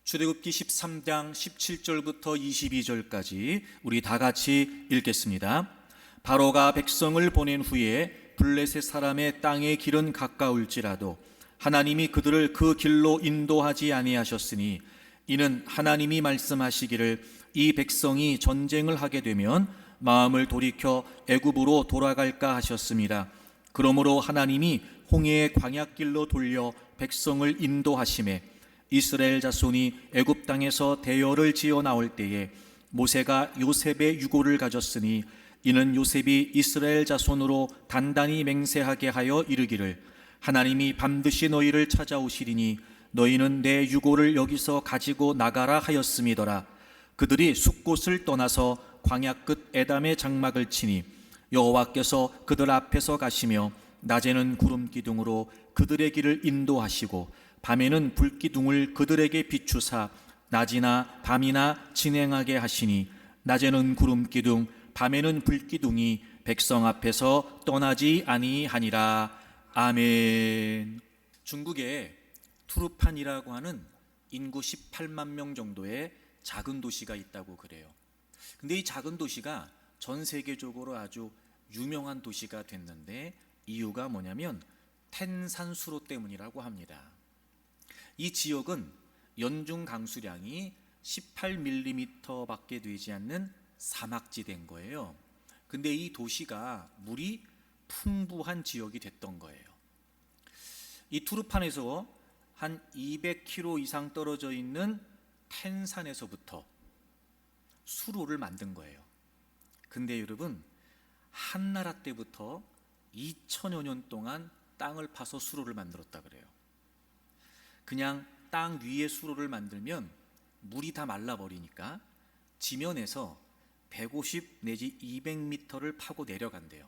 출애굽기 13장 17절부터 22절까지 우리 다 같이 읽겠습니다. 바로가 백성을 보낸 후에 블레셋 사람의 땅의 길은 가까울지라도 하나님이 그들을 그 길로 인도하지 아니하셨으니 이는 하나님이 말씀하시기를 이 백성이 전쟁을 하게 되면 마음을 돌이켜 애굽으로 돌아갈까 하셨습니다. 그러므로 하나님이 홍해의 광야길로 돌려 백성을 인도하시매 이스라엘 자손이 애굽 땅에서 대열을 지어 나올 때에 모세가 요셉의 유고를 가졌으니 이는 요셉이 이스라엘 자손으로 단단히 맹세하게 하여 이르기를 하나님이 반드시 너희를 찾아오시리니 너희는 내 유고를 여기서 가지고 나가라 하였음이더라. 그들이 숫곳을 떠나서 광야 끝 에담의 장막을 치니 여호와께서 그들 앞에서 가시며 낮에는 구름 기둥으로 그들의 길을 인도하시고 밤에는 불기둥을 그들에게 비추사 낮이나 밤이나 진행하게 하시니 낮에는 구름 기둥 밤에는 불기둥이 백성 앞에서 떠나지 아니하니라. 아멘. 중국에 투르판이라고 하는 인구 18만 명 정도의 작은 도시가 있다고 그래요. 근데 이 작은 도시가 전 세계적으로 아주 유명한 도시가 됐는데 이유가 뭐냐면 텐산수로 때문이라고 합니다. 이 지역은 연중 강수량이 18mm 밖에 되지 않는 사막지대인 거예요. 근데 이 도시가 물이 풍부한 지역이 됐던 거예요. 이 투르판에서 한 200km 이상 떨어져 있는 텐산에서부터 수로를 만든 거예요. 근데 여러분, 한나라 때부터 2000여 년 동안 땅을 파서 수로를 만들었다 그래요. 그냥 땅 위에 수로를 만들면 물이 다 말라버리니까 지면에서 150 내지 200m를 파고 내려간대요.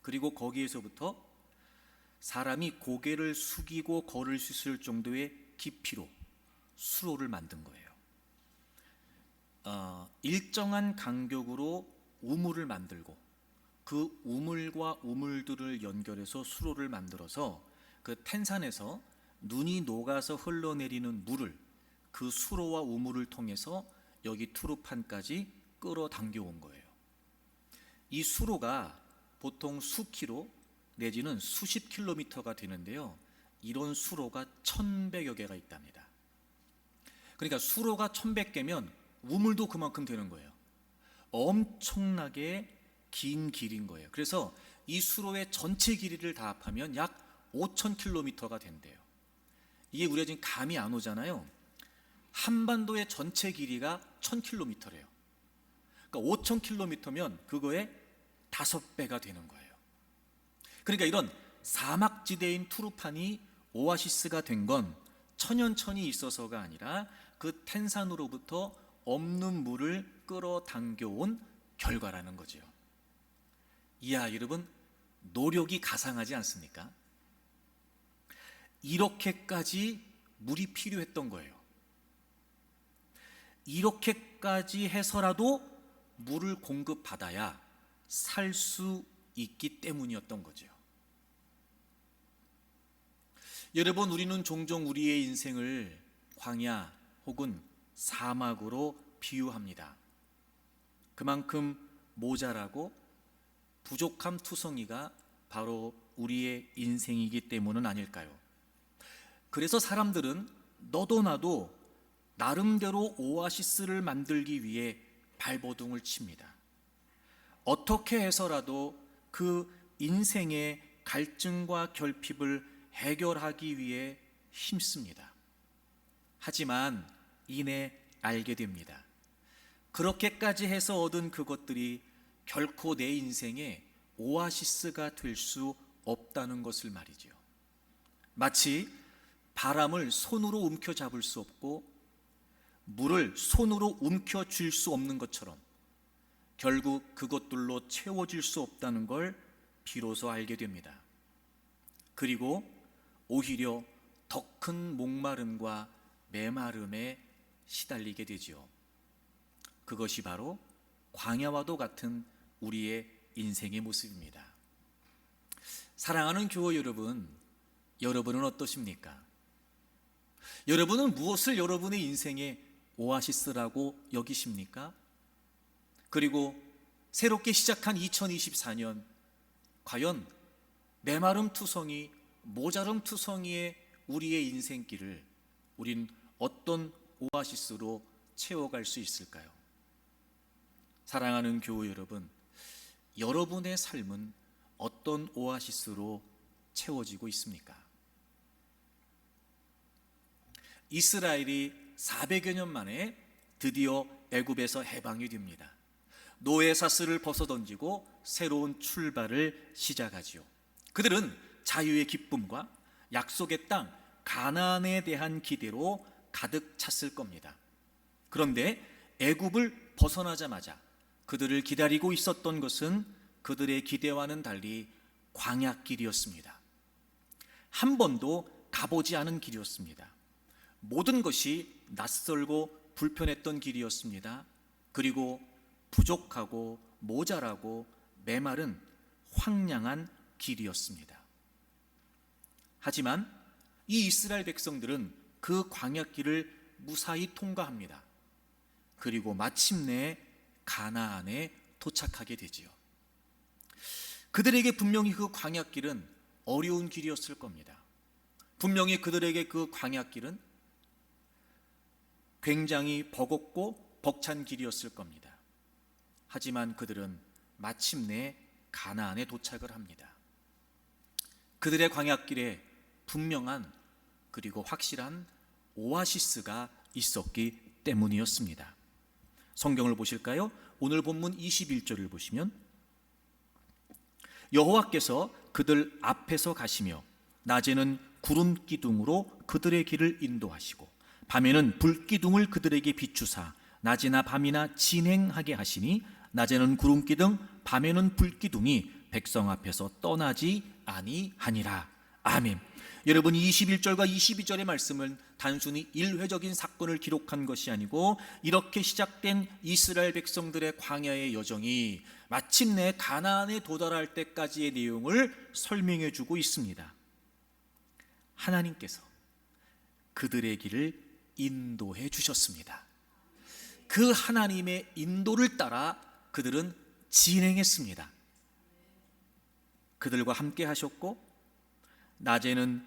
그리고 거기에서부터 사람이 고개를 숙이고 걸을 수 있을 정도의 깊이로 수로를 만든 거예요. 일정한 간격으로 우물을 만들고 그 우물과 우물들을 연결해서 수로를 만들어서 그 텐산에서 눈이 녹아서 흘러내리는 물을 그 수로와 우물을 통해서 여기 투르판까지 끌어당겨 온 거예요. 이 수로가 보통 수키로 내지는 수십 킬로미터가 되는데요. 이런 수로가 1100여 개가 있답니다. 그러니까 수로가 1100개면 우물도 그만큼 되는 거예요. 엄청나게 긴 길인 거예요. 그래서 이 수로의 전체 길이를 다 합하면 약 5000km가 된대요. 이게 우리가 지금 감이 안 오잖아요. 한반도의 전체 길이가 1000km래요. 그러니까 5000km면 그거의 5배가 되는 거예요. 그러니까 이런 사막지대인 투르판이 오아시스가 된 건 천연천이 있어서가 아니라 그 텐산으로부터 없는 물을 끌어당겨 온 결과라는 거죠. 이야, 여러분, 노력이 가상하지 않습니까? 이렇게까지 물이 필요했던 거예요. 이렇게까지 해서라도 물을 공급받아야 살 수 있기 때문이었던 거죠. 여러분, 우리는 종종 우리의 인생을 광야 혹은 사막으로 비유합니다. 그만큼 모자라고 부족함 투성이가 바로 우리의 인생이기 때문은 아닐까요? 그래서 사람들은 너도 나도 나름대로 오아시스를 만들기 위해 발버둥을 칩니다. 어떻게 해서라도 그 인생의 갈증과 결핍을 해결하기 위해 힘씁니다. 하지만 이내 알게 됩니다. 그렇게까지 해서 얻은 그것들이 결코 내 인생의 오아시스가 될 수 없다는 것을 말이죠. 마치 바람을 손으로 움켜잡을 수 없고 물을 손으로 움켜쥘 수 없는 것처럼 결국 그것들로 채워질 수 없다는 걸 비로소 알게 됩니다. 그리고 오히려 더 큰 목마름과 메마름에 시달리게 되지요. 그것이 바로 광야와도 같은 우리의 인생의 모습입니다. 사랑하는 교우 여러분, 여러분은 어떠십니까? 여러분은 무엇을 여러분의 인생의 오아시스라고 여기십니까? 그리고 새롭게 시작한 2024년, 과연 메마름투성이, 모자름투성이의 우리의 인생길을 우린 어떤 오아시스로 채워갈 수 있을까요? 사랑하는 교우 여러분, 여러분의 삶은 어떤 오아시스로 채워지고 있습니까? 이스라엘이 400여 년 만에 드디어 애굽에서 해방이 됩니다. 노예 사슬을 벗어던지고 새로운 출발을 시작하지요. 그들은 자유의 기쁨과 약속의 땅 가나안에 대한 기대로 가득 찼을 겁니다. 그런데 애굽을 벗어나자마자 그들을 기다리고 있었던 것은 그들의 기대와는 달리 광야길이었습니다. 한 번도 가보지 않은 길이었습니다. 모든 것이 낯설고 불편했던 길이었습니다. 그리고 부족하고 모자라고 메마른 황량한 길이었습니다. 하지만 이 이스라엘 백성들은 그 광야길을 무사히 통과합니다. 그리고 마침내 가나안에 도착하게 되지요. 그들에게 분명히 그 광야길은 어려운 길이었을 겁니다. 분명히 그들에게 그 광야길은 굉장히 버겁고 벅찬 길이었을 겁니다. 하지만 그들은 마침내 가나안에 도착을 합니다. 그들의 광야길에 분명한 그리고 확실한 오아시스가 있었기 때문이었습니다. 성경을 보실까요? 오늘 본문 21절을 보시면 여호와께서 그들 앞에서 가시며 낮에는 구름 기둥으로 그들의 길을 인도하시고 밤에는 불 기둥을 그들에게 비추사 낮이나 밤이나 진행하게 하시니 낮에는 구름 기둥 밤에는 불 기둥이 백성 앞에서 떠나지 아니하니라. 아멘. 여러분, 21절과 22절의 말씀은 단순히 일회적인 사건을 기록한 것이 아니고 이렇게 시작된 이스라엘 백성들의 광야의 여정이 마침내 가나안에 도달할 때까지의 내용을 설명해 주고 있습니다. 하나님께서 그들의 길을 인도해 주셨습니다. 그 하나님의 인도를 따라 그들은 진행했습니다. 그들과 함께 하셨고 낮에는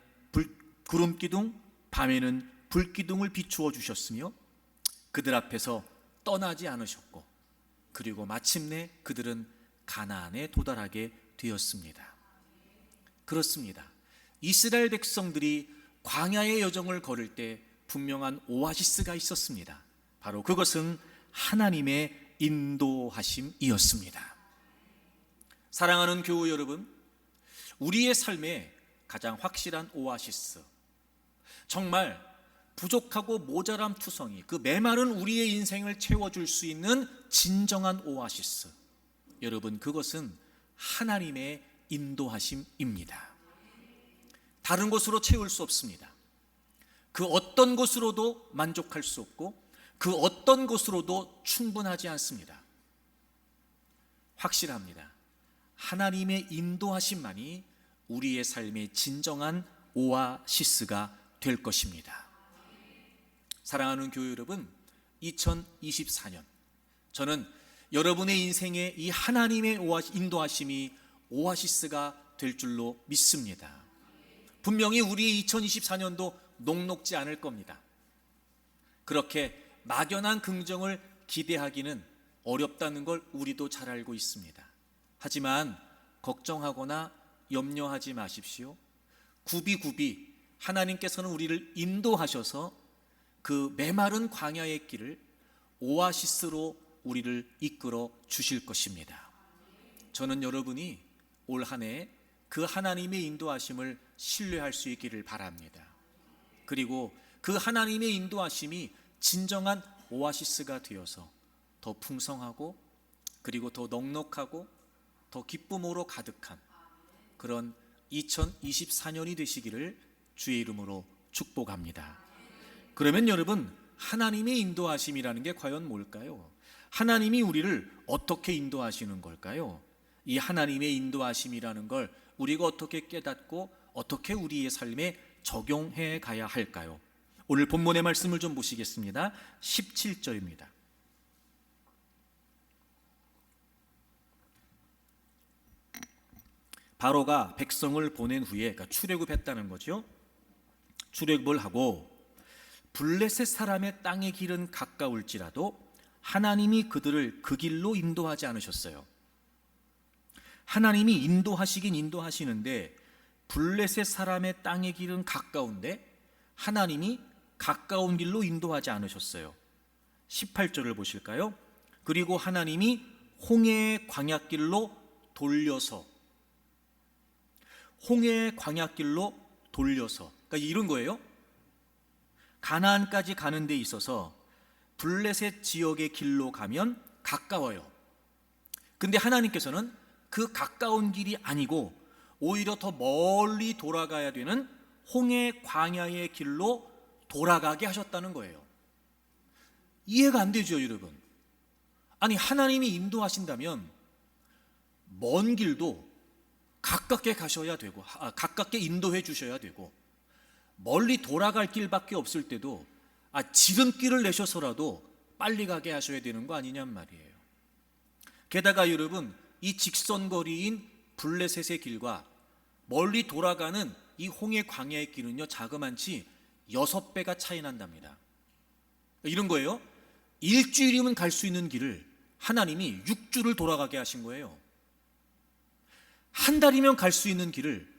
구름 기둥, 밤에는 불 기둥을 비추어 주셨으며 그들 앞에서 떠나지 않으셨고 그리고 마침내 그들은 가나안에 도달하게 되었습니다. 그렇습니다. 이스라엘 백성들이 광야의 여정을 걸을 때 분명한 오아시스가 있었습니다. 바로 그것은 하나님의 인도하심이었습니다. 사랑하는 교우 여러분, 우리의 삶에 가장 확실한 오아시스, 정말 부족하고 모자람 투성이, 그 메마른 우리의 인생을 채워줄 수 있는 진정한 오아시스, 여러분, 그것은 하나님의 인도하심입니다. 다른 것으로 채울 수 없습니다. 그 어떤 것으로도 만족할 수 없고 그 어떤 것으로도 충분하지 않습니다. 확실합니다. 하나님의 인도하심만이 우리의 삶의 진정한 오아시스가 될 것입니다. 사랑하는 교회 여러분, 2024년 저는 여러분의 인생에 이 하나님의 인도하심이 오아시스가 될 줄로 믿습니다. 분명히 우리의 2024년도 녹록지 않을 겁니다. 그렇게 막연한 긍정을 기대하기는 어렵다는 걸 우리도 잘 알고 있습니다. 하지만 걱정하거나 염려하지 마십시오. 굽이굽이 하나님께서는 우리를 인도하셔서 그 메마른 광야의 길을 오아시스로 우리를 이끌어 주실 것입니다. 저는 여러분이 올 한 해 그 하나님의 인도하심을 신뢰할 수 있기를 바랍니다. 그리고 그 하나님의 인도하심이 진정한 오아시스가 되어서 더 풍성하고 그리고 더 넉넉하고 더 기쁨으로 가득한 그런 2024년이 되시기를 주의 이름으로 축복합니다. 그러면 여러분, 하나님의 인도하심이라는 게 과연 뭘까요? 하나님이 우리를 어떻게 인도하시는 걸까요? 이 하나님의 인도하심이라는 걸 우리가 어떻게 깨닫고 어떻게 우리의 삶에 적용해 가야 할까요? 오늘 본문의 말씀을 좀 보시겠습니다. 17절입니다. 바로가 백성을 보낸 후에, 그러니까 출애굽했다는 거죠. 출애굽을 하고 블레셋 사람의 땅의 길은 가까울지라도 하나님이 그들을 그 길로 인도하지 않으셨어요. 하나님이 인도하시긴 인도하시는데 블레셋 사람의 땅의 길은 가까운데 하나님이 가까운 길로 인도하지 않으셨어요. 18절을 보실까요? 그리고 하나님이 홍해의 광야길로 돌려서, 홍해의 광야길로 돌려서, 그러니까 이런 거예요. 가나안까지 가는 데 있어서 블레셋 지역의 길로 가면 가까워요. 근데 하나님께서는 그 가까운 길이 아니고 오히려 더 멀리 돌아가야 되는 홍해 광야의 길로 돌아가게 하셨다는 거예요. 이해가 안 되죠, 여러분? 아니, 하나님이 인도하신다면 먼 길도 가깝게 가셔야 되고, 가깝게 인도해 주셔야 되고, 멀리 돌아갈 길밖에 없을 때도 지름길을 내셔서라도 빨리 가게 하셔야 되는 거 아니냔 말이에요. 게다가 여러분, 이 직선거리인 블레셋의 길과 멀리 돌아가는 이 홍해 광야의 길은요, 자그만치 6배가 차이 난답니다. 이런 거예요. 일주일이면 갈 수 있는 길을 하나님이 6주를 돌아가게 하신 거예요. 한 달이면 갈 수 있는 길을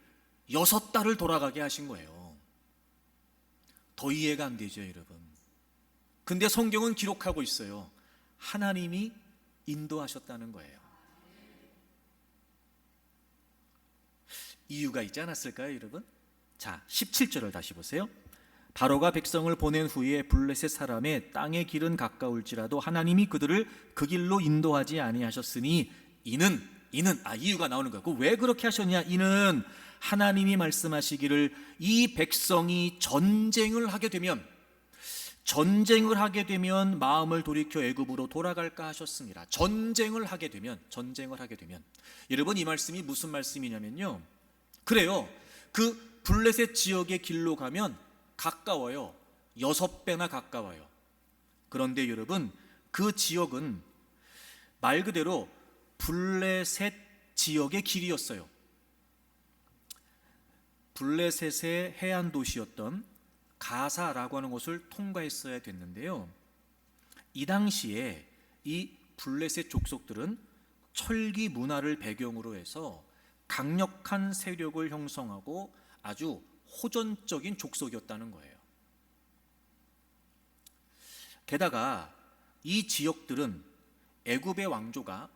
6달을 돌아가게 하신 거예요. 더 이해가 안 되죠, 여러분? 근데 성경은 기록하고 있어요. 하나님이 인도하셨다는 거예요. 이유가 있지 않았을까요, 여러분? 자, 17절을 다시 보세요. 바로가 백성을 보낸 후에 블레셋 사람의 땅의 길은 가까울지라도 하나님이 그들을 그 길로 인도하지 아니하셨으니 이는 이유가 나오는 거예요. 왜 그렇게 하셨냐? 이는 하나님이 말씀하시기를 이 백성이 전쟁을 하게 되면 마음을 돌이켜 애굽으로 돌아갈까 하셨습니다. 전쟁을 하게 되면 여러분, 이 말씀이 무슨 말씀이냐면요, 그래요, 그 블레셋 지역의 길로 가면 가까워요. 6배나 가까워요. 그런데 여러분, 그 지역은 말 그대로 블레셋 지역의 길이었어요. 블레셋의 해안 도시였던 가사라고 하는 곳을 통과했어야 됐는데요, 이 당시에 이 블레셋 족속들은 철기 문화를 배경으로 해서 강력한 세력을 형성하고 아주 호전적인 족속이었다는 거예요. 게다가 이 지역들은 애굽의 왕조가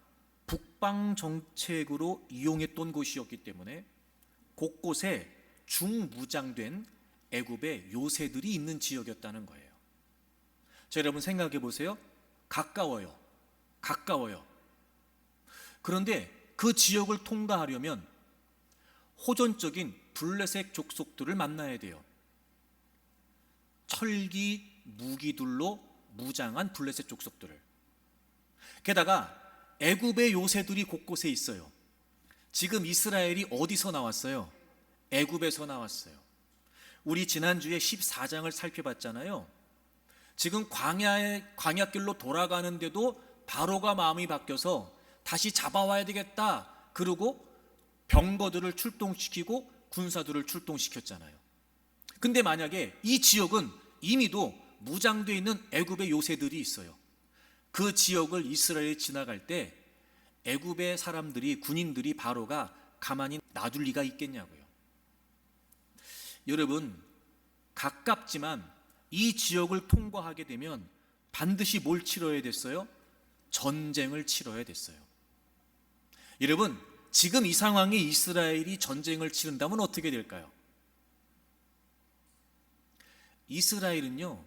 북방 정책으로 이용했던 곳이었기 때문에 곳곳에 중무장된 애굽의 요새들이 있는 지역이었다는 거예요. 자, 여러분 생각해 보세요. 가까워요. 그런데 그 지역을 통과하려면 호전적인 블레셋 족속들을 만나야 돼요. 철기 무기들로 무장한 블레셋 족속들을. 게다가 애굽의 요새들이 곳곳에 있어요. 지금 이스라엘이 어디서 나왔어요? 애굽에서 나왔어요. 우리 지난주에 14장을 살펴봤잖아요. 지금 광야길로 돌아가는데도 바로가 마음이 바뀌어서 다시 잡아와야 되겠다, 그러고 병거들을 출동시키고 군사들을 출동시켰잖아요. 근데 만약에 이 지역은 이미도 무장되어 있는 애굽의 요새들이 있어요. 그 지역을 이스라엘이 지나갈 때 애굽의 사람들이, 군인들이 바로가 가만히 놔둘 리가 있겠냐고요. 여러분, 가깝지만 이 지역을 통과하게 되면 반드시 뭘 치러야 됐어요? 전쟁을 치러야 됐어요. 여러분, 지금 이 상황에 이스라엘이 전쟁을 치른다면 어떻게 될까요? 이스라엘은요,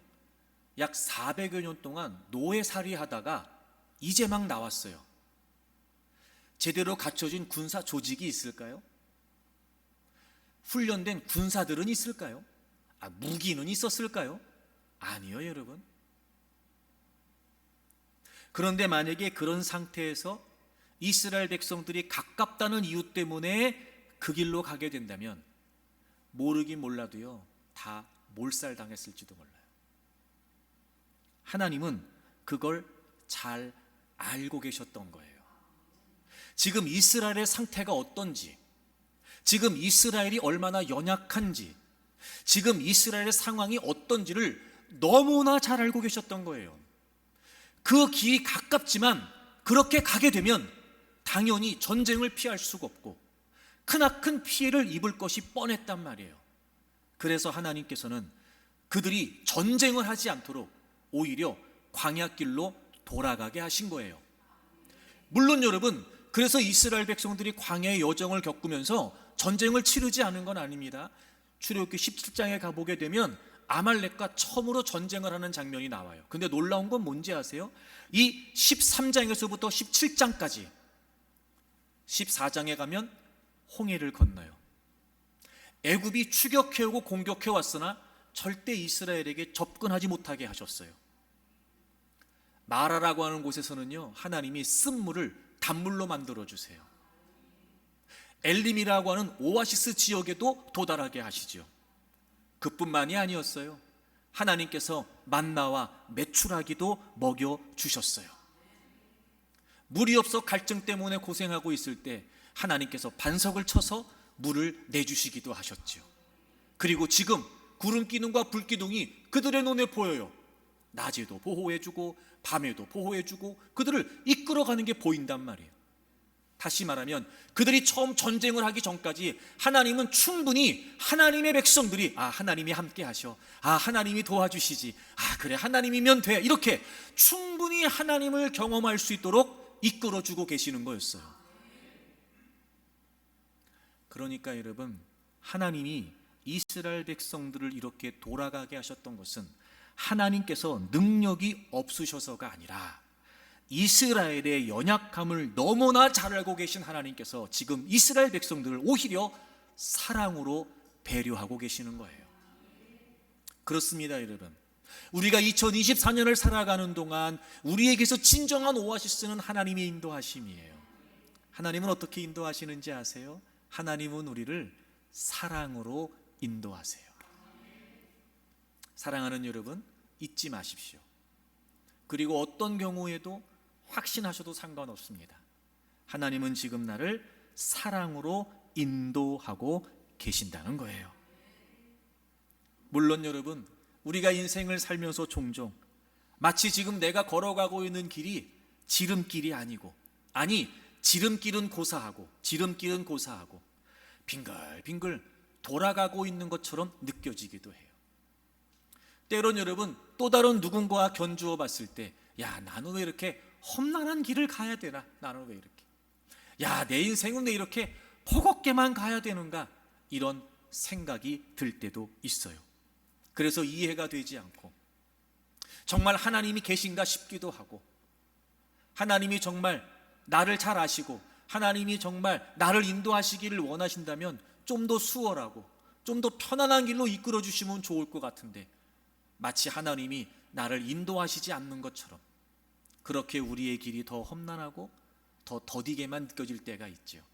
약 400여 년 동안 노예살이 하다가 이제 막 나왔어요. 제대로 갖춰진 군사 조직이 있을까요? 훈련된 군사들은 있을까요? 무기는 있었을까요? 아니요, 여러분. 그런데 만약에 그런 상태에서 이스라엘 백성들이 가깝다는 이유 때문에 그 길로 가게 된다면 모르긴 몰라도요, 다 몰살당했을지도 몰라요. 하나님은 그걸 잘 알고 계셨던 거예요. 지금 이스라엘의 상태가 어떤지, 지금 이스라엘이 얼마나 연약한지, 지금 이스라엘의 상황이 어떤지를 너무나 잘 알고 계셨던 거예요. 그 길이 가깝지만 그렇게 가게 되면 당연히 전쟁을 피할 수가 없고 크나큰 피해를 입을 것이 뻔했단 말이에요. 그래서 하나님께서는 그들이 전쟁을 하지 않도록 오히려 광야길로 돌아가게 하신 거예요. 물론 여러분, 그래서 이스라엘 백성들이 광야의 여정을 겪으면서 전쟁을 치르지 않은 건 아닙니다. 출애굽기 17장에 가보게 되면 아말렉과 처음으로 전쟁을 하는 장면이 나와요. 근데 놀라운 건 뭔지 아세요? 이 13장에서부터 17장까지 14장에 가면 홍해를 건너요. 애굽이 추격해오고 공격해왔으나 절대 이스라엘에게 접근하지 못하게 하셨어요. 마라라고 하는 곳에서는요, 하나님이 쓴물을 단물로 만들어주세요. 엘림이라고 하는 오아시스 지역에도 도달하게 하시죠. 그뿐만이 아니었어요. 하나님께서 만나와 메추라기도 먹여주셨어요. 물이 없어 갈증 때문에 고생하고 있을 때 하나님께서 반석을 쳐서 물을 내주시기도 하셨죠. 그리고 지금 구름 기둥과 불 기둥이 그들의 눈에 보여요. 낮에도 보호해주고 밤에도 보호해주고 그들을 이끌어가는 게 보인단 말이에요. 다시 말하면 그들이 처음 전쟁을 하기 전까지 하나님은 충분히 하나님의 백성들이 하나님이 함께 하셔, 하나님이 도와주시지, 그래 하나님이면 돼, 이렇게 충분히 하나님을 경험할 수 있도록 이끌어주고 계시는 거였어요. 그러니까 여러분, 하나님이 이스라엘 백성들을 이렇게 돌아가게 하셨던 것은 하나님께서 능력이 없으셔서가 아니라 이스라엘의 연약함을 너무나 잘 알고 계신 하나님께서 지금 이스라엘 백성들을 오히려 사랑으로 배려하고 계시는 거예요. 그렇습니다, 여러분. 우리가 2024년을 살아가는 동안 우리에게서 진정한 오아시스는 하나님의 인도하심이에요. 하나님은 어떻게 인도하시는지 아세요? 하나님은 우리를 사랑으로 인도하세요. 사랑하는 여러분, 잊지 마십시오. 그리고 어떤 경우에도 확신하셔도 상관없습니다. 하나님은 지금 나를 사랑으로 인도하고 계신다는 거예요. 물론 여러분, 우리가 인생을 살면서 종종 마치 지금 내가 걸어가고 있는 길이 지름길이 아니고, 지름길은 고사하고 빙글빙글 돌아가고 있는 것처럼 느껴지기도 해요. 때론 여러분, 또 다른 누군가와 견주어 봤을 때, 나는 왜 이렇게 험난한 길을 가야 되나? 나는 왜 이렇게? 내 인생은 왜 이렇게 버겁게만 가야 되는가? 이런 생각이 들 때도 있어요. 그래서 이해가 되지 않고 정말 하나님이 계신가 싶기도 하고, 하나님이 정말 나를 잘 아시고 하나님이 정말 나를 인도하시기를 원하신다면 좀 더 수월하고 좀 더 편안한 길로 이끌어 주시면 좋을 것 같은데, 마치 하나님이 나를 인도하시지 않는 것처럼 그렇게 우리의 길이 더 험난하고 더 더디게만 느껴질 때가 있죠.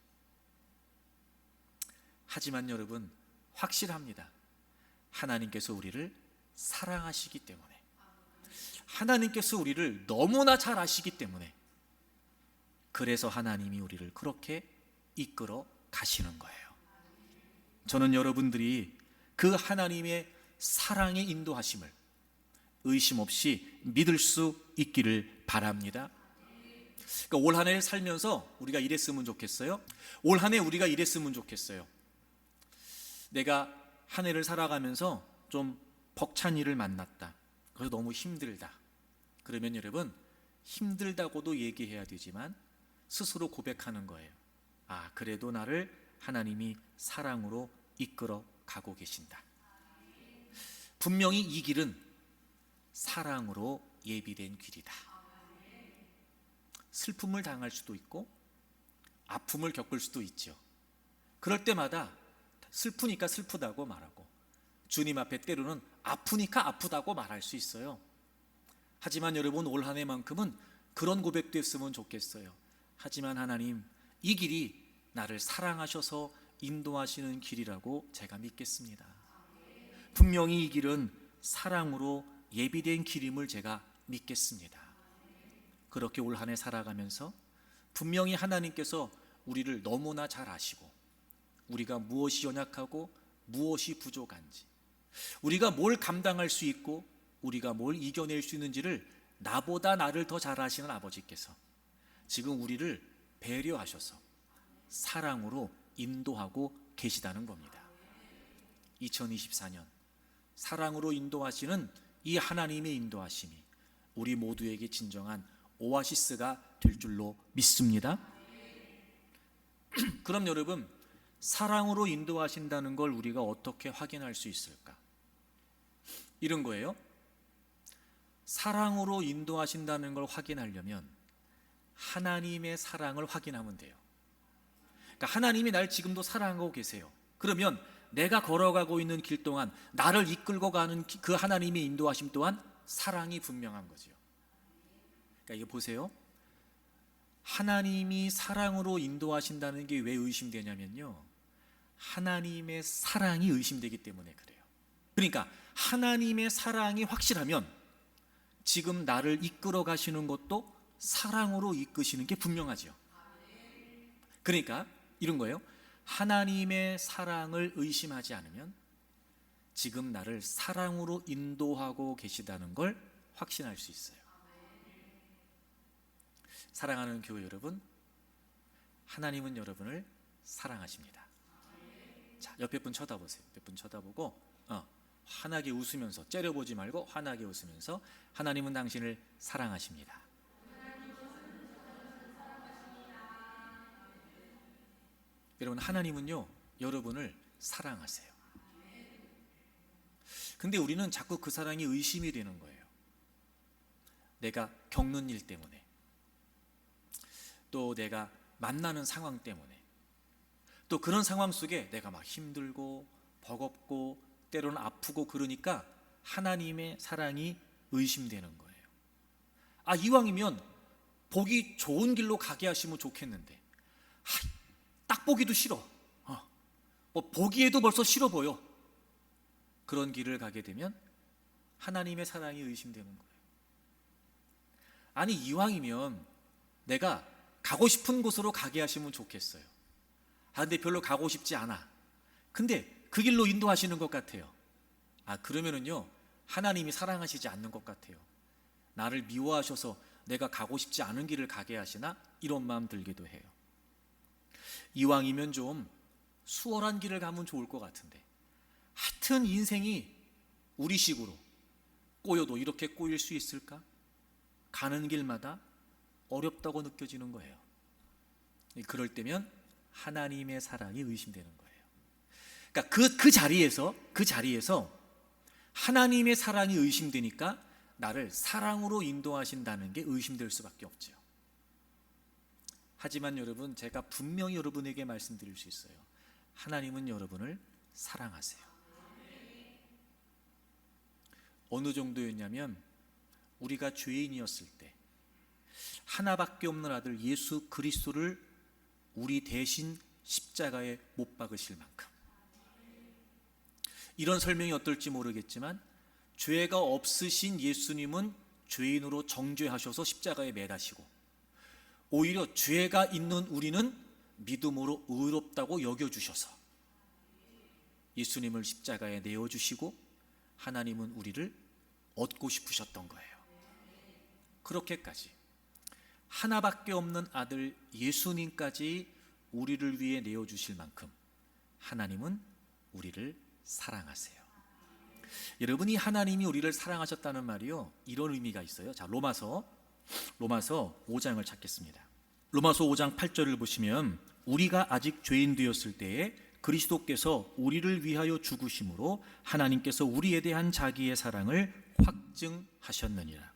하지만 여러분, 확실합니다. 하나님께서 우리를 사랑하시기 때문에, 하나님께서 우리를 너무나 잘 아시기 때문에, 그래서 하나님이 우리를 그렇게 이끌어 가시는 거예요. 저는 여러분들이 그 하나님의 사랑의 인도하심을 의심 없이 믿을 수 있기를 바랍니다. 그러니까 올 한 해 살면서 우리가 이랬으면 좋겠어요. 올 한 해 우리가 이랬으면 좋겠어요. 내가 한 해를 살아가면서 좀 벅찬 일을 만났다. 그래서 너무 힘들다. 그러면 여러분, 힘들다고도 얘기해야 되지만 스스로 고백하는 거예요. 그래도 나를 하나님이 사랑으로 이끌어 가고 계신다. 분명히 이 길은 사랑으로 예비된 길이다. 슬픔을 당할 수도 있고 아픔을 겪을 수도 있죠. 그럴 때마다 슬프니까 슬프다고 말하고, 주님 앞에 때로는 아프니까 아프다고 말할 수 있어요. 하지만 여러분, 올 한 해만큼은 그런 고백도 했으면 좋겠어요. 하지만 하나님, 이 길이 나를 사랑하셔서 인도하시는 길이라고 제가 믿겠습니다. 분명히 이 길은 사랑으로 예비된 길임을 제가 믿겠습니다. 그렇게 올 한 해 살아가면서 분명히 하나님께서 우리를 너무나 잘 아시고 우리가 무엇이 연약하고 무엇이 부족한지, 우리가 뭘 감당할 수 있고 우리가 뭘 이겨낼 수 있는지를 나보다 나를 더 잘 아시는 아버지께서 지금 우리를 배려하셔서 사랑으로 인도하고 계시다는 겁니다. 2024년 사랑으로 인도하시는 이 하나님의 인도하심이 우리 모두에게 진정한 오아시스가 될 줄로 믿습니다. 그럼 여러분, 사랑으로 인도하신다는 걸 우리가 어떻게 확인할 수 있을까? 이런 거예요. 사랑으로 인도하신다는 걸 확인하려면 하나님의 사랑을 확인하면 돼요. 그러니까 하나님이 날 지금도 사랑하고 계세요. 그러면 내가 걸어가고 있는 길 동안 나를 이끌고 가는 그 하나님의 인도하심 또한 사랑이 분명한 거죠. 그러니까 이거 보세요. 하나님이 사랑으로 인도하신다는 게 왜 의심되냐면요, 하나님의 사랑이 의심되기 때문에 그래요. 그러니까 하나님의 사랑이 확실하면 지금 나를 이끌어 가시는 것도 사랑으로 이끄시는 게 분명하죠. 그러니까 이런 거예요. 하나님의 사랑을 의심하지 않으면 지금 나를 사랑으로 인도하고 계시다는 걸 확신할 수 있어요. 사랑하는 교회 여러분, 하나님은 여러분을 사랑하십니다. 자, 옆에 분 쳐다보세요. 옆에 분 쳐다보고 환하게 웃으면서, 째려보지 말고 환하게 웃으면서, 하나님은 당신을 사랑하십니다. 여러분, 하나님은요 여러분을 사랑하세요. 근데 우리는 자꾸 그 사랑이 의심이 되는 거예요. 내가 겪는 일 때문에, 또 내가 만나는 상황 때문에, 또 그런 상황 속에 내가 막 힘들고 버겁고 때로는 아프고 그러니까 하나님의 사랑이 의심되는 거예요. 이왕이면 보기 좋은 길로 가게 하시면 좋겠는데 딱 보기도 싫어. 보기에도 벌써 싫어 보여. 그런 길을 가게 되면 하나님의 사랑이 의심되는 거예요. 이왕이면 내가 가고 싶은 곳으로 가게 하시면 좋겠어요. 근데 별로 가고 싶지 않아. 근데 그 길로 인도하시는 것 같아요. 그러면은요 하나님이 사랑하시지 않는 것 같아요. 나를 미워하셔서 내가 가고 싶지 않은 길을 가게 하시나? 이런 마음 들기도 해요. 이왕이면 좀 수월한 길을 가면 좋을 것 같은데, 하여튼 인생이 우리식으로 꼬여도 이렇게 꼬일 수 있을까? 가는 길마다 어렵다고 느껴지는 거예요. 그럴 때면 하나님의 사랑이 의심되는 거예요. 그러니까 그 자리에서 하나님의 사랑이 의심되니까 나를 사랑으로 인도하신다는 게 의심될 수밖에 없죠. 하지만 여러분, 제가 분명히 여러분에게 말씀드릴 수 있어요. 하나님은 여러분을 사랑하세요. 어느 정도였냐면, 우리가 죄인이었을 때 하나밖에 없는 아들 예수 그리스도를 우리 대신 십자가에 못 박으실 만큼, 이런 설명이 어떨지 모르겠지만 죄가 없으신 예수님은 죄인으로 정죄하셔서 십자가에 매다시고, 오히려 죄가 있는 우리는 믿음으로 의롭다고 여겨주셔서 예수님을 십자가에 내어주시고 하나님은 우리를 얻고 싶으셨던 거예요. 그렇게까지 하나밖에 없는 아들 예수님까지 우리를 위해 내어주실 만큼 하나님은 우리를 사랑하세요. 여러분이 하나님이 우리를 사랑하셨다는 말이요, 이런 의미가 있어요. 자, 로마서 5장을 찾겠습니다. 로마서 5장 8절을 보시면, 우리가 아직 죄인 되었을 때에 그리스도께서 우리를 위하여 죽으심으로 하나님께서 우리에 대한 자기의 사랑을 확증하셨느니라.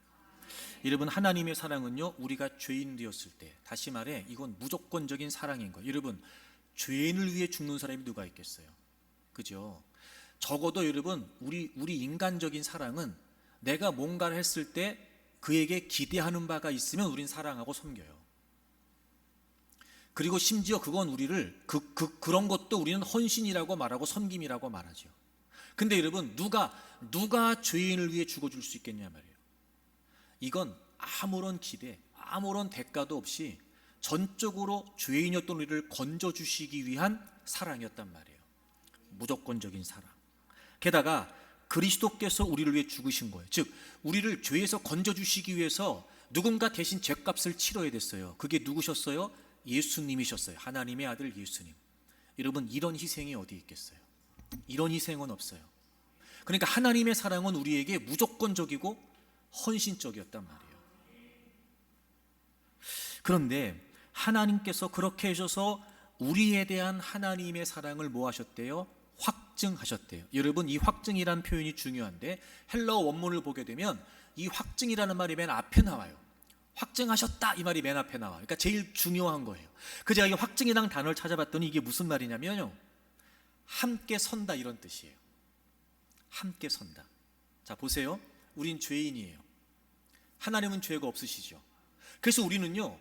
여러분, 하나님의 사랑은요, 우리가 죄인 되었을 때, 다시 말해 이건 무조건적인 사랑인 거예요. 여러분, 죄인을 위해 죽는 사람이 누가 있겠어요? 그죠? 적어도 여러분, 우리 인간적인 사랑은 내가 뭔가를 했을 때 그에게 기대하는 바가 있으면 우린 사랑하고 섬겨요. 그리고 심지어 그건 우리를 그런 것도 우리는 헌신이라고 말하고 섬김이라고 말하죠. 근데 여러분, 누가 죄인을 위해 죽어줄 수 있겠냐 말이에요. 이건 아무런 기대, 아무런 대가도 없이 전적으로 죄인이었던 우리를 건져주시기 위한 사랑이었단 말이에요. 무조건적인 사랑. 게다가 그리스도께서 우리를 위해 죽으신 거예요. 즉 우리를 죄에서 건져주시기 위해서 누군가 대신 죄값을 치러야 됐어요. 그게 누구셨어요? 예수님이셨어요. 하나님의 아들 예수님. 여러분, 이런 희생이 어디 있겠어요? 이런 희생은 없어요. 그러니까 하나님의 사랑은 우리에게 무조건적이고 헌신적이었단 말이에요. 그런데 하나님께서 그렇게 하셔서 우리에 대한 하나님의 사랑을 뭐 하셨대요? 확증하셨대요. 여러분, 이 확증이란 표현이 중요한데 헬라어 원문을 보게 되면 이 확증이라는 말이 맨 앞에 나와요. 확증하셨다, 이 말이 맨 앞에 나와요. 그러니까 제일 중요한 거예요. 그 제가 이 확증이라는 단어를 찾아봤더니 이게 무슨 말이냐면요, 함께 선다, 이런 뜻이에요. 함께 선다. 자, 보세요. 우린 죄인이에요. 하나님은 죄가 없으시죠. 그래서 우리는요,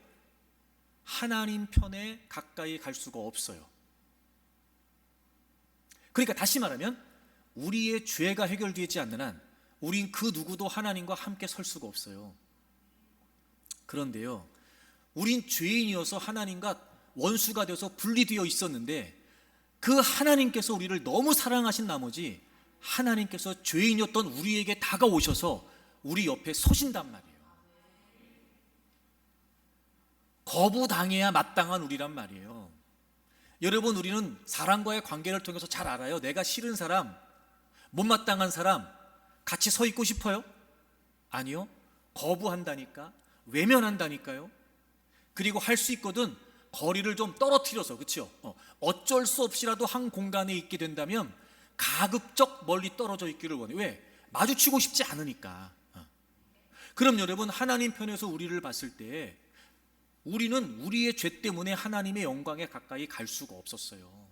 하나님 편에 가까이 갈 수가 없어요. 그러니까 다시 말하면 우리의 죄가 해결되지 않는 한 우린 그 누구도 하나님과 함께 설 수가 없어요. 그런데요, 우린 죄인이어서 하나님과 원수가 되어서 분리되어 있었는데 그 하나님께서 우리를 너무 사랑하신 나머지 하나님께서 죄인이었던 우리에게 다가오셔서 우리 옆에 서신단 말이에요. 거부당해야 마땅한 우리란 말이에요. 여러분, 우리는 사람과의 관계를 통해서 잘 알아요. 내가 싫은 사람, 못마땅한 사람 같이 서 있고 싶어요? 아니요. 거부한다니까, 외면한다니까요. 그리고 할 수 있거든 거리를 좀 떨어뜨려서, 그렇죠? 어쩔 수 없이라도 한 공간에 있게 된다면 가급적 멀리 떨어져 있기를 원해요. 왜? 마주치고 싶지 않으니까. 그럼 여러분, 하나님 편에서 우리를 봤을 때 우리는 우리의 죄 때문에 하나님의 영광에 가까이 갈 수가 없었어요.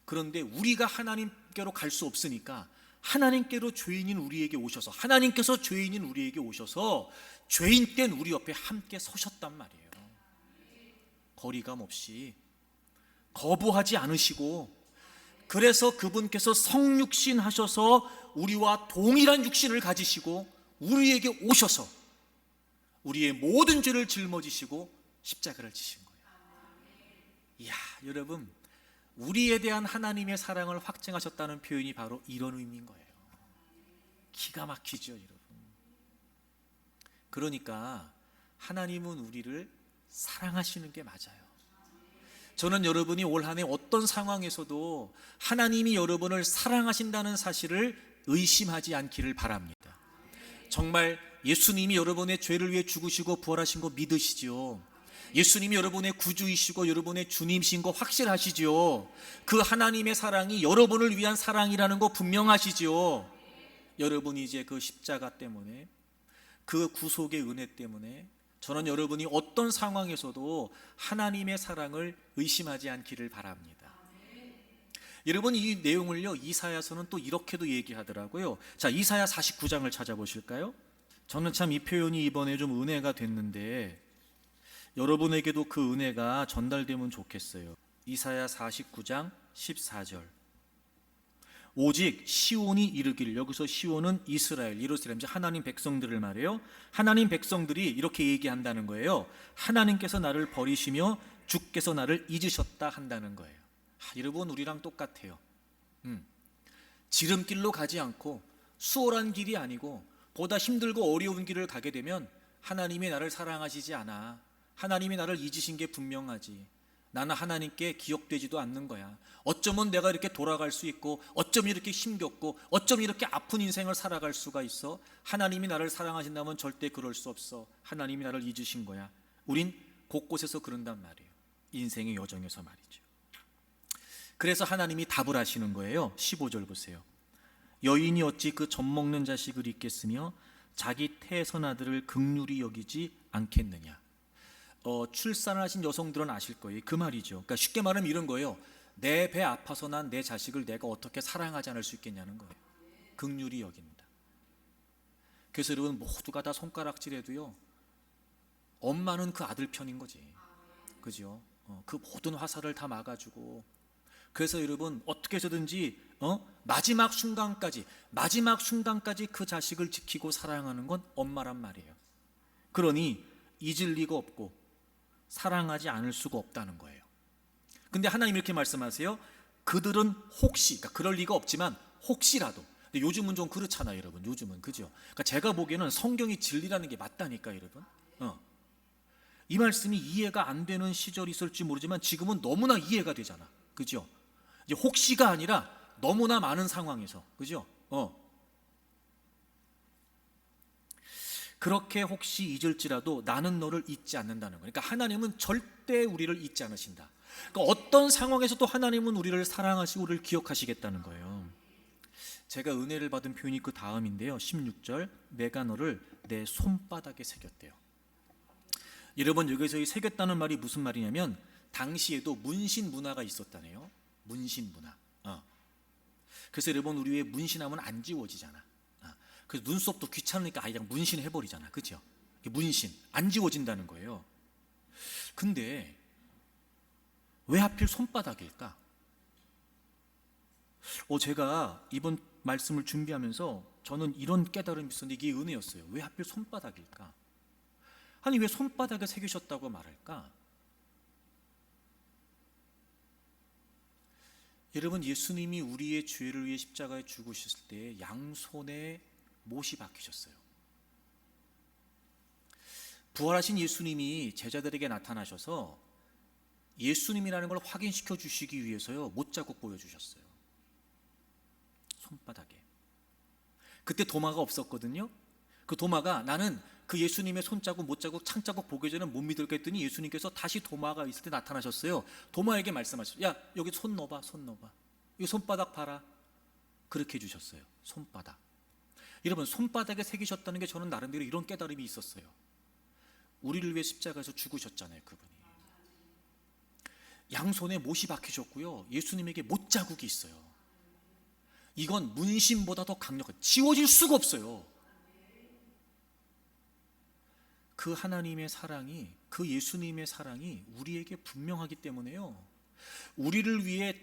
그런데 우리가 하나님께로 갈 수 없으니까 하나님께로 죄인인 우리에게 오셔서, 하나님께서 죄인인 우리에게 오셔서 죄인 땐 우리 옆에 함께 서셨단 말이에요. 거리감 없이, 거부하지 않으시고, 그래서 그분께서 성육신 하셔서 우리와 동일한 육신을 가지시고 우리에게 오셔서 우리의 모든 죄를 짊어지시고 십자가를 지신 거예요. 이야, 여러분, 우리에 대한 하나님의 사랑을 확증하셨다는 표현이 바로 이런 의미인 거예요. 기가 막히죠, 여러분. 그러니까 하나님은 우리를 사랑하시는 게 맞아요. 저는 여러분이 올 한 해 어떤 상황에서도 하나님이 여러분을 사랑하신다는 사실을 의심하지 않기를 바랍니다. 정말 예수님이 여러분의 죄를 위해 죽으시고 부활하신 거 믿으시죠? 예수님이 여러분의 구주이시고 여러분의 주님이신 거 확실하시죠? 그 하나님의 사랑이 여러분을 위한 사랑이라는 거 분명하시죠? 여러분이 이제 그 십자가 때문에, 그 구속의 은혜 때문에 저는 여러분이 어떤 상황에서도 하나님의 사랑을 의심하지 않기를 바랍니다. 여러분, 이 내용을요, 이사야서는 또 이렇게도 얘기하더라고요. 자, 이사야 49장을 찾아보실까요? 저는 참 이 표현이 이번에 좀 은혜가 됐는데 여러분에게도 그 은혜가 전달되면 좋겠어요. 이사야 49장 14절. 오직 시온이 이르기를, 여기서 시온은 이스라엘, 예루살렘, 하나님 백성들을 말해요. 하나님 백성들이 이렇게 얘기한다는 거예요. 하나님께서 나를 버리시며 주께서 나를 잊으셨다 한다는 거예요. 여러분, 우리랑 똑같아요. 지름길로 가지 않고 수월한 길이 아니고 보다 힘들고 어려운 길을 가게 되면 하나님이 나를 사랑하시지 않아. 하나님이 나를 잊으신 게 분명하지. 나는 하나님께 기억되지도 않는 거야. 어쩌면 내가 이렇게 돌아갈 수 있고, 어쩌면 이렇게 힘겹고, 어쩌면 이렇게 아픈 인생을 살아갈 수가 있어. 하나님이 나를 사랑하신다면 절대 그럴 수 없어. 하나님이 나를 잊으신 거야. 우린 곳곳에서 그런단 말이에요. 인생의 여정에서 말이죠. 그래서 하나님이 답을 하시는 거예요. 15절 보세요. 여인이 어찌 그 젖먹는 자식을 잊겠으며 자기 태선 아들을 긍휼히 여기지 않겠느냐. 출산하신 여성들은 아실 거예요. 그 말이죠. 그러니까 쉽게 말하면 이런 거예요. 내 배 아파서 난 내 자식을 내가 어떻게 사랑하지 않을 수 있겠냐는 거예요. 긍휼히 여긴다. 그래서 여러분, 모두가 다 손가락질해도요, 엄마는 그 아들 편인 거지. 그죠? 그 모든 화살을 다 막아주고, 그래서 여러분, 어떻게 해서든지 마지막 순간까지 그 자식을 지키고 사랑하는 건 엄마란 말이에요. 그러니 잊을 리가 없고 사랑하지 않을 수가 없다는 거예요. 근데 하나님 이렇게 말씀하세요. 그들은 혹시, 그러니까 그럴 리가 없지만 혹시라도. 근데 요즘은 좀 그렇잖아요, 여러분. 요즘은, 그죠? 그러니까 제가 보기에는 성경이 진리라는 게 맞다니까, 여러분. 이 말씀이 이해가 안 되는 시절이 있을지 모르지만 지금은 너무나 이해가 되잖아, 그죠? 이제 혹시가 아니라 너무나 많은 상황에서, 그죠? 그렇게 혹시 잊을지라도 나는 너를 잊지 않는다는 거예요. 그러니까 하나님은 절대 우리를 잊지 않으신다. 그러니까 어떤 상황에서도 하나님은 우리를 사랑하시고 우리를 기억하시겠다는 거예요. 제가 은혜를 받은 표현이 그 다음인데요, 16절, 내가 너를 내 손바닥에 새겼대요. 여러분, 여기서 이 새겼다는 말이 무슨 말이냐면 당시에도 문신 문화가 있었다네요. 문신 문화. 그래서 여러분, 우리 왜 문신하면 안 지워지잖아. 그래서 눈썹도 귀찮으니까 아예 그냥 문신 해버리잖아, 그죠? 문신 안 지워진다는 거예요. 근데 왜 하필 손바닥일까? 제가 이번 말씀을 준비하면서 저는 이런 깨달음이 있었는데 이게 은혜였어요. 왜 하필 손바닥일까? 아니, 왜 손바닥에 새기셨다고 말할까? 여러분, 예수님이 우리의 죄를 위해 십자가에 죽으셨을 때 양손에 못이 박히셨어요. 부활하신 예수님이 제자들에게 나타나셔서 예수님이라는 걸 확인시켜 주시기 위해서요, 못자국 보여주셨어요. 손바닥에. 그때 도마가 없었거든요. 그 도마가, 나는 그 예수님의 손자국, 못자국, 창자국 보기 전에 못 믿을 거 했더니 예수님께서 다시 도마가 있을 때 나타나셨어요. 도마에게 말씀하셨어요. 야, 여기 손 넣어봐, 손 넣어봐. 이 손바닥 봐라. 그렇게 해주셨어요. 손바닥. 여러분, 손바닥에 새기셨다는 게 저는 나름대로 이런 깨달음이 있었어요. 우리를 위해 십자가에서 죽으셨잖아요, 그분이. 양손에 못이 박히셨고요, 예수님에게 못자국이 있어요. 이건 문신보다 더 강력한, 지워질 수가 없어요. 그 하나님의 사랑이, 그 예수님의 사랑이 우리에게 분명하기 때문에요, 우리를 위해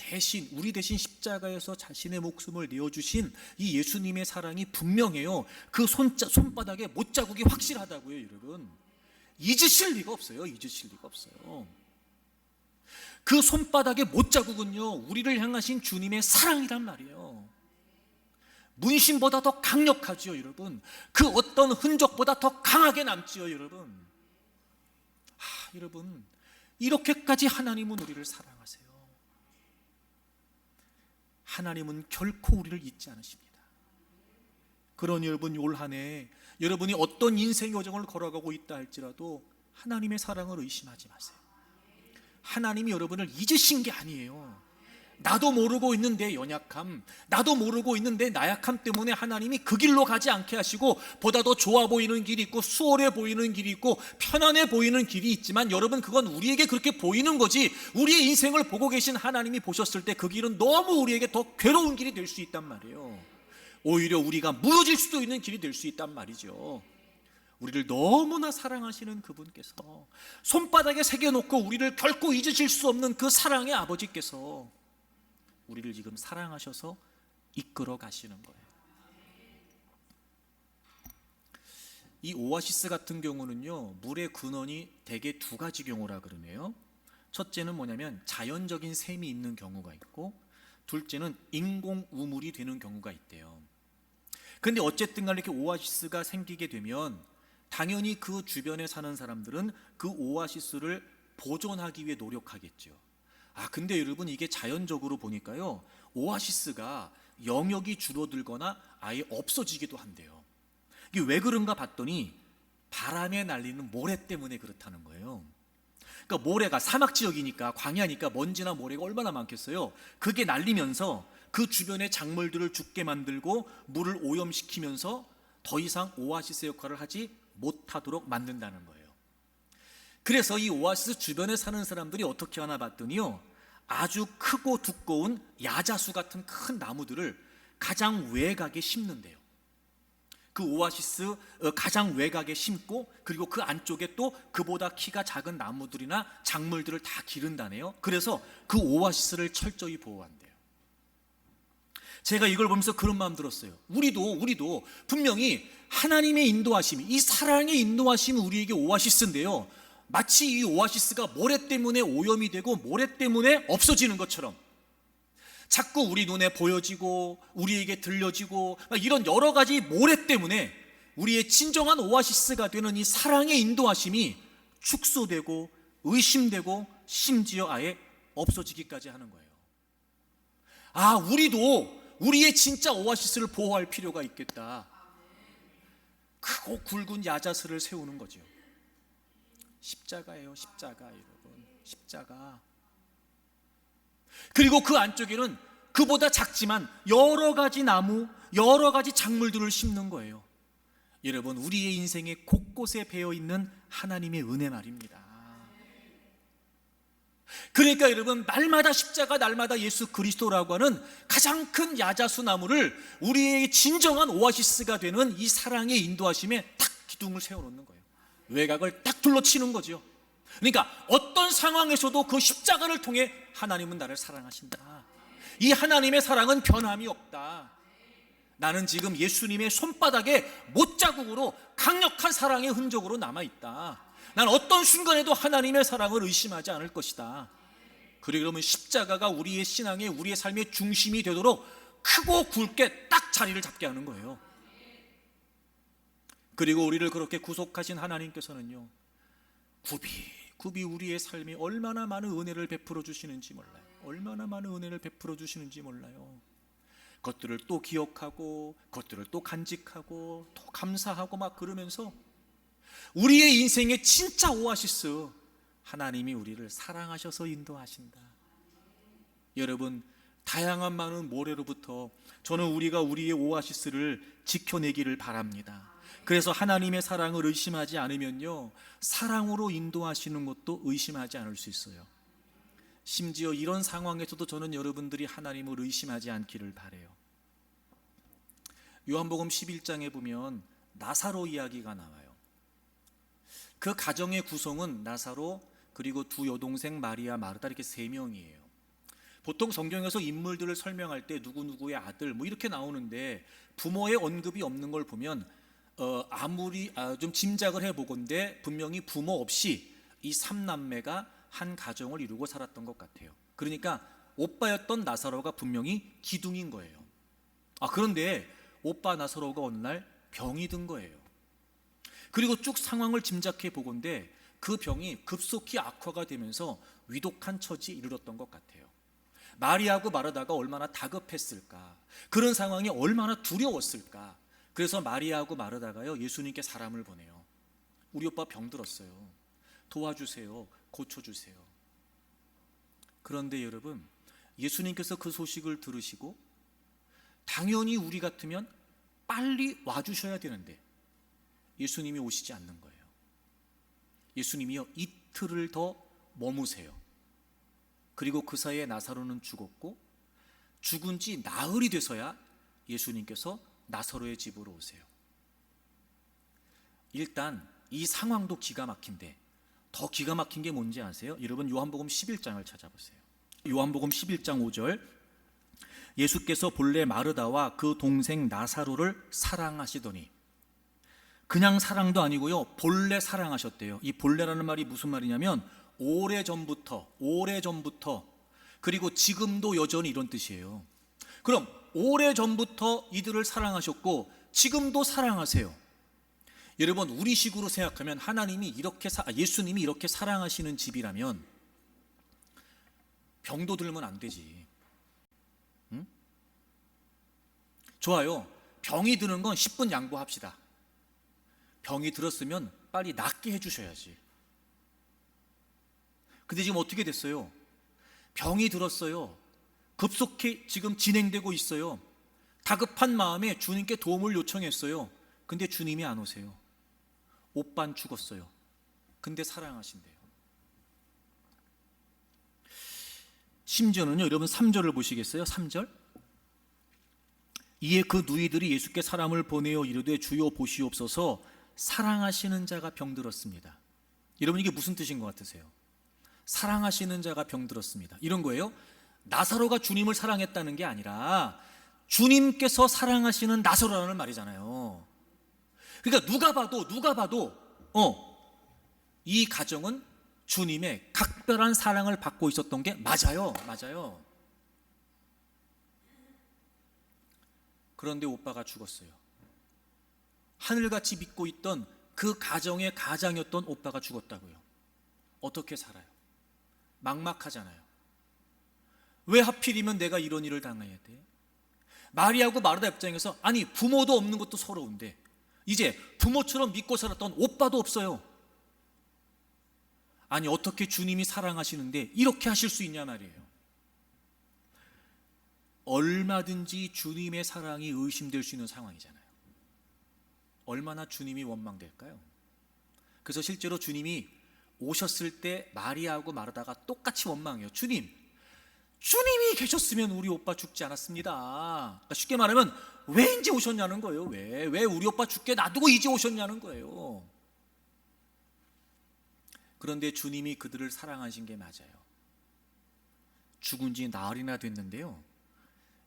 우리 대신 십자가에서 자신의 목숨을 내어주신 이 예수님의 사랑이 분명해요. 그 손바닥에 못자국이 확실하다고요, 여러분. 잊으실 리가 없어요. 잊으실 리가 없어요. 그 손바닥의 못자국은요, 우리를 향하신 주님의 사랑이란 말이에요. 문신보다 더 강력하지요, 여러분. 그 어떤 흔적보다 더 강하게 남지요, 여러분. 여러분, 이렇게까지 하나님은 우리를 사랑하세요. 하나님은 결코 우리를 잊지 않으십니다. 그러니 여러분, 올 한 해 여러분이 어떤 인생의 여정을 걸어가고 있다 할지라도 하나님의 사랑을 의심하지 마세요. 하나님이 여러분을 잊으신 게 아니에요. 나도 모르고 있는 내 연약함, 나도 모르고 있는 내 나약함 때문에 하나님이 그 길로 가지 않게 하시고 보다 더 좋아 보이는 길이 있고 수월해 보이는 길이 있고 편안해 보이는 길이 있지만, 여러분, 그건 우리에게 그렇게 보이는 거지, 우리의 인생을 보고 계신 하나님이 보셨을 때 그 길은 너무 우리에게 더 괴로운 길이 될 수 있단 말이에요. 오히려 우리가 무너질 수도 있는 길이 될 수 있단 말이죠. 우리를 너무나 사랑하시는 그분께서, 손바닥에 새겨놓고 우리를 결코 잊으실 수 없는 그 사랑의 아버지께서 우리를 지금 사랑하셔서 이끌어 가시는 거예요. 이 오아시스 같은 경우는요, 물의 근원이 대개 두 가지 경우라 그러네요. 첫째는 뭐냐면 자연적인 샘이 있는 경우가 있고, 둘째는 인공 우물이 되는 경우가 있대요. 근데 어쨌든 간에 이렇게 오아시스가 생기게 되면 당연히 그 주변에 사는 사람들은 그 오아시스를 보존하기 위해 노력하겠죠. 근데 여러분, 이게 자연적으로 보니까요, 오아시스가 영역이 줄어들거나 아예 없어지기도 한대요. 이게 왜 그런가 봤더니 바람에 날리는 모래 때문에 그렇다는 거예요. 그러니까 모래가, 사막 지역이니까, 광야니까 먼지나 모래가 얼마나 많겠어요. 그게 날리면서 그 주변의 작물들을 죽게 만들고 물을 오염시키면서 더 이상 오아시스 역할을 하지 못하도록 만든다는 거예요. 그래서 이 오아시스 주변에 사는 사람들이 어떻게 하나 봤더니요, 아주 크고 두꺼운 야자수 같은 큰 나무들을 가장 외곽에 심는데요. 그 오아시스 가장 외곽에 심고, 그리고 그 안쪽에 또 그보다 키가 작은 나무들이나 작물들을 다 기른다네요. 그래서 그 오아시스를 철저히 보호한대요. 제가 이걸 보면서 그런 마음 들었어요. 우리도 분명히 하나님의 인도하심이, 이 사랑의 인도하심이 우리에게 오아시스인데요, 마치 이 오아시스가 모래 때문에 오염이 되고 모래 때문에 없어지는 것처럼 자꾸 우리 눈에 보여지고 우리에게 들려지고 이런 여러 가지 모래 때문에 우리의 진정한 오아시스가 되는 이 사랑의 인도하심이 축소되고 의심되고 심지어 아예 없어지기까지 하는 거예요. 우리도 우리의 진짜 오아시스를 보호할 필요가 있겠다. 크고 굵은 야자스를 세우는 거죠. 십자가예요, 십자가. 여러분, 십자가. 그리고 그 안쪽에는 그보다 작지만 여러 가지 나무, 여러 가지 작물들을 심는 거예요. 여러분, 우리의 인생에 곳곳에 배어있는 하나님의 은혜 말입니다. 그러니까 여러분, 날마다 십자가, 날마다 예수 그리스도라고 하는 가장 큰 야자수 나무를 우리의 진정한 오아시스가 되는 이 사랑의 인도하심에 딱 기둥을 세워놓는 거예요. 외곽을 딱 둘러치는 거죠. 그러니까 어떤 상황에서도 그 십자가를 통해 하나님은 나를 사랑하신다. 이 하나님의 사랑은 변함이 없다. 나는 지금 예수님의 손바닥에 못자국으로 강력한 사랑의 흔적으로 남아있다. 난 어떤 순간에도 하나님의 사랑을 의심하지 않을 것이다. 그러면 십자가가 우리의 신앙의, 우리의 삶의 중심이 되도록 크고 굵게 딱 자리를 잡게 하는 거예요. 그리고 우리를 그렇게 구속하신 하나님께서는요, 굽이 우리의 삶에 얼마나 많은 은혜를 베풀어 주시는지 몰라요. 얼마나 많은 은혜를 베풀어 주시는지 몰라요. 그것들을 또 기억하고 그것들을 또 간직하고 또 감사하고 막 그러면서 우리의 인생의 진짜 오아시스, 하나님이 우리를 사랑하셔서 인도하신다. 여러분, 다양한 많은 모래로부터 저는 우리가 우리의 오아시스를 지켜내기를 바랍니다. 그래서 하나님의 사랑을 의심하지 않으면요, 사랑으로 인도하시는 것도 의심하지 않을 수 있어요. 심지어 이런 상황에서도 저는 여러분들이 하나님을 의심하지 않기를 바라요. 요한복음 11장에 보면 나사로 이야기가 나와요. 그 가정의 구성은 나사로, 그리고 두 여동생 마리아, 마르다, 이렇게 세 명이에요. 보통 성경에서 인물들을 설명할 때 누구누구의 아들 뭐 이렇게 나오는데 부모의 언급이 없는 걸 보면 아무리 좀 짐작을 해보건대 분명히 부모 없이 이 삼남매가 한 가정을 이루고 살았던 것 같아요. 그러니까 오빠였던 나사로가 분명히 기둥인 거예요. 그런데 오빠 나사로가 어느 날 병이 든 거예요. 그리고 쭉 상황을 짐작해 보건대 그 병이 급속히 악화가 되면서 위독한 처지에 이르렀던 것 같아요. 마리아하고 마르다가 얼마나 다급했을까, 그런 상황이 얼마나 두려웠을까. 그래서 마리아하고 마르다가요, 예수님께 사람을 보내요. 우리 오빠 병들었어요. 도와주세요. 고쳐주세요. 그런데 여러분, 예수님께서 그 소식을 들으시고 당연히 우리 같으면 빨리 와주셔야 되는데 예수님이 오시지 않는 거예요. 예수님이요, 이틀을 더 머무세요. 그리고 그 사이에 나사로는 죽었고, 죽은 지 나흘이 돼서야 예수님께서 나사로의 집으로 오세요. 일단 이 상황도 기가 막힌데 더 기가 막힌 게 뭔지 아세요? 여러분, 요한복음 11장을 찾아보세요. 요한복음 11장 5절, 예수께서 본래 마르다와 그 동생 나사로를 사랑하시더니, 그냥 사랑도 아니고요, 본래 사랑하셨대요. 이 본래라는 말이 무슨 말이냐면 오래전부터, 그리고 지금도 여전히 이런 뜻이에요. 그럼 오래전부터 이들을 사랑하셨고 지금도 사랑하세요. 여러분, 우리식으로 생각하면 하나님이 이렇게 예수님이 이렇게 사랑하시는 집이라면 병도 들면 안 되지. 응? 좋아요. 병이 드는 건 10분 양보합시다. 병이 들었으면 빨리 낫게 해주셔야지. 근데 지금 어떻게 됐어요? 병이 들었어요. 급속히 지금 진행되고 있어요. 다급한 마음에 주님께 도움을 요청했어요. 근데 주님이 안 오세요. 오빤 죽었어요. 근데 사랑하신대요. 심지어는요, 여러분 3절을 보시겠어요? 3절, 이에 그 누이들이 예수께 사람을 보내어 이르되 주여 보시옵소서, 사랑하시는 자가 병들었습니다. 여러분, 이게 무슨 뜻인 것 같으세요? 사랑하시는 자가 병들었습니다, 이런 거예요. 나사로가 주님을 사랑했다는 게 아니라 주님께서 사랑하시는 나사로라는 말이잖아요. 그러니까 누가 봐도 이 가정은 주님의 각별한 사랑을 받고 있었던 게 맞아요. 그런데 오빠가 죽었어요. 하늘같이 믿고 있던 그 가정의 가장이었던 오빠가 죽었다고요. 어떻게 살아요? 막막하잖아요. 왜 하필이면 내가 이런 일을 당해야 돼? 마리아하고 마르다 입장에서 아니 부모도 없는 것도 서러운데 이제 부모처럼 믿고 살았던 오빠도 없어요. 아니 어떻게 주님이 사랑하시는데 이렇게 하실 수 있냐 말이에요. 얼마든지 주님의 사랑이 의심될 수 있는 상황이잖아요. 얼마나 주님이 원망될까요? 그래서 실제로 주님이 오셨을 때 마리아하고 마르다가 똑같이 원망해요. 주님이 계셨으면 우리 오빠 죽지 않았습니다. 그러니까 쉽게 말하면 왜 이제 오셨냐는 거예요. 왜 우리 오빠 죽게 놔두고 이제 오셨냐는 거예요. 그런데 주님이 그들을 사랑하신 게 맞아요. 죽은 지 나흘이나 됐는데요,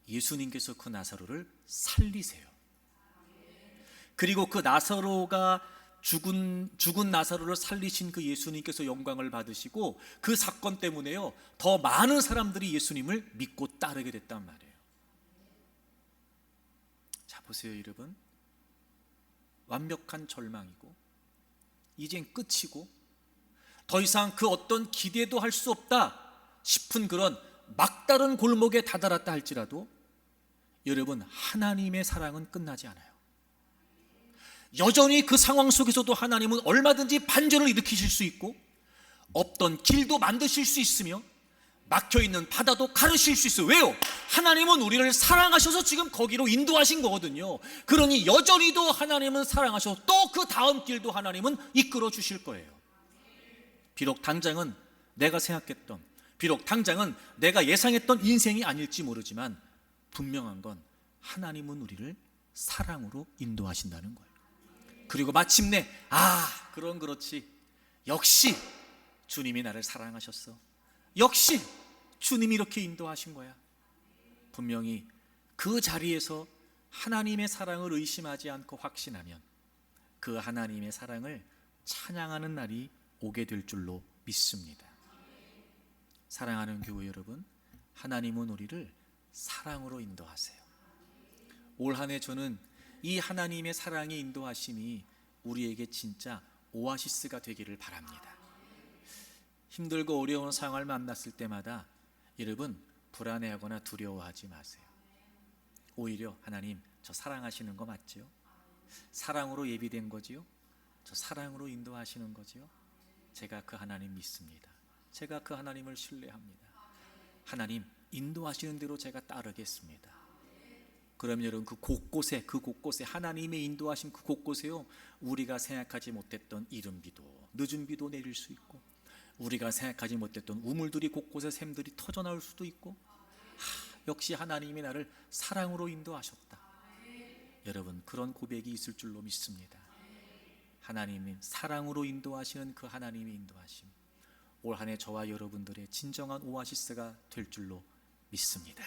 예수님께서 그 나사로를 살리세요. 그리고 그 나사로가 죽은 나사로를 살리신 그 예수님께서 영광을 받으시고 그 사건 때문에요 더 많은 사람들이 예수님을 믿고 따르게 됐단 말이에요. 자 보세요 여러분, 완벽한 절망이고 이젠 끝이고 더 이상 그 어떤 기대도 할 수 없다 싶은 그런 막다른 골목에 다다랐다 할지라도 여러분, 하나님의 사랑은 끝나지 않아요. 여전히 그 상황 속에서도 하나님은 얼마든지 반전을 일으키실 수 있고 없던 길도 만드실 수 있으며 막혀있는 바다도 가르실 수 있어요. 왜요? 하나님은 우리를 사랑하셔서 지금 거기로 인도하신 거거든요. 그러니 여전히도 하나님은 사랑하셔서 또 그 다음 길도 하나님은 이끌어 주실 거예요. 비록 당장은 내가 생각했던, 비록 당장은 내가 예상했던 인생이 아닐지 모르지만 분명한 건 하나님은 우리를 사랑으로 인도하신다는 거예요. 그리고 마침내 그럼 그렇지, 역시 주님이 나를 사랑하셨어, 역시 주님이 이렇게 인도하신 거야. 분명히 그 자리에서 하나님의 사랑을 의심하지 않고 확신하면 그 하나님의 사랑을 찬양하는 날이 오게 될 줄로 믿습니다. 사랑하는 교회 여러분, 하나님은 우리를 사랑으로 인도하세요. 올 한 해 저는 이 하나님의 사랑의 인도하심이 우리에게 진짜 오아시스가 되기를 바랍니다. 힘들고 어려운 상황을 만났을 때마다 여러분 불안해하거나 두려워하지 마세요. 오히려 하나님, 저 사랑하시는 거 맞지요? 사랑으로 예비된 거지요? 저 사랑으로 인도하시는 거지요? 제가 그 하나님 믿습니다. 제가 그 하나님을 신뢰합니다. 하나님 인도하시는 대로 제가 따르겠습니다. 그럼 여러분 그 곳곳에 하나님의 인도하신 그 곳곳에요 우리가 생각하지 못했던 이른 비도 늦은 비도 내릴 수 있고 우리가 생각하지 못했던 우물들이 곳곳에 샘들이 터져 나올 수도 있고 역시 하나님이 나를 사랑으로 인도하셨다. 여러분 그런 고백이 있을 줄로 믿습니다. 하나님이 사랑으로 인도하시는 그 하나님의 인도하심, 올 한 해 저와 여러분들의 진정한 오아시스가 될 줄로 믿습니다.